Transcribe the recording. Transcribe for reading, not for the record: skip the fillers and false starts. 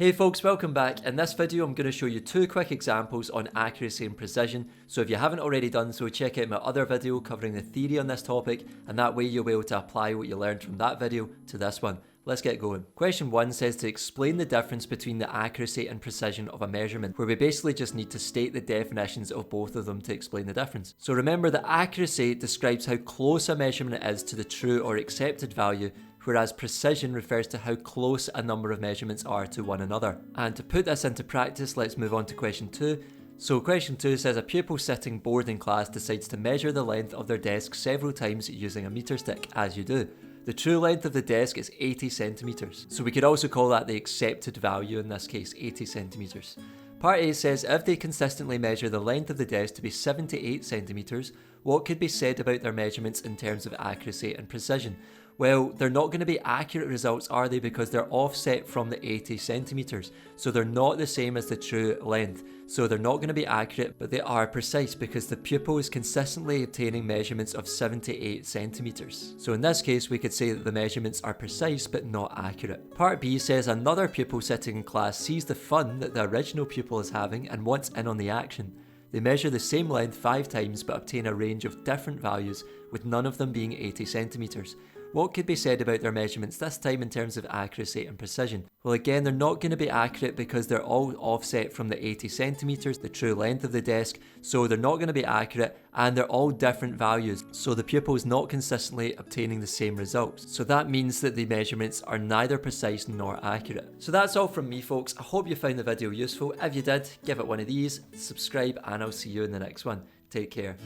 Hey folks, welcome back. In this video I'm going to show you two quick examples on accuracy and precision, so if you haven't already done so, check out my other video covering the theory on this topic, and that way you'll be able to apply what you learned from that video to this one. Let's get going. Question 1 says to explain the difference between the accuracy and precision of a measurement, where we basically just need to state the definitions of both of them to explain the difference. So remember that accuracy describes how close a measurement is to the true or accepted value, whereas precision refers to how close a number of measurements are to one another. And to put this into practice, let's move on to question 2. So question 2 says a pupil sitting bored in class decides to measure the length of their desk several times using a meter stick, as you do. The true length of the desk is 80 centimeters. So we could also call that the accepted value, in this case 80 centimeters. Part A says if they consistently measure the length of the desk to be 78 centimeters, what could be said about their measurements in terms of accuracy and precision? Well, they're not going to be accurate results, are they? Because they're offset from the 80 centimeters. So they're not the same as the true length. So they're not going to be accurate, but they are precise because the pupil is consistently obtaining measurements of 78 centimeters. So in this case, we could say that the measurements are precise but not accurate. Part B says another pupil sitting in class sees the fun that the original pupil is having and wants in on the action. They measure the same length 5 times but obtain a range of different values, with none of them being 80 centimeters. What could be said about their measurements this time in terms of accuracy and precision? Well, again, they're not going to be accurate because they're all offset from the 80 centimeters, the true length of the desk, so they're not going to be accurate, and they're all different values, so the pupil is not consistently obtaining the same results. So that means that the measurements are neither precise nor accurate. So that's all from me, folks. I hope you found the video useful. If you did, give it one of these, subscribe, and I'll see you in the next one. Take care.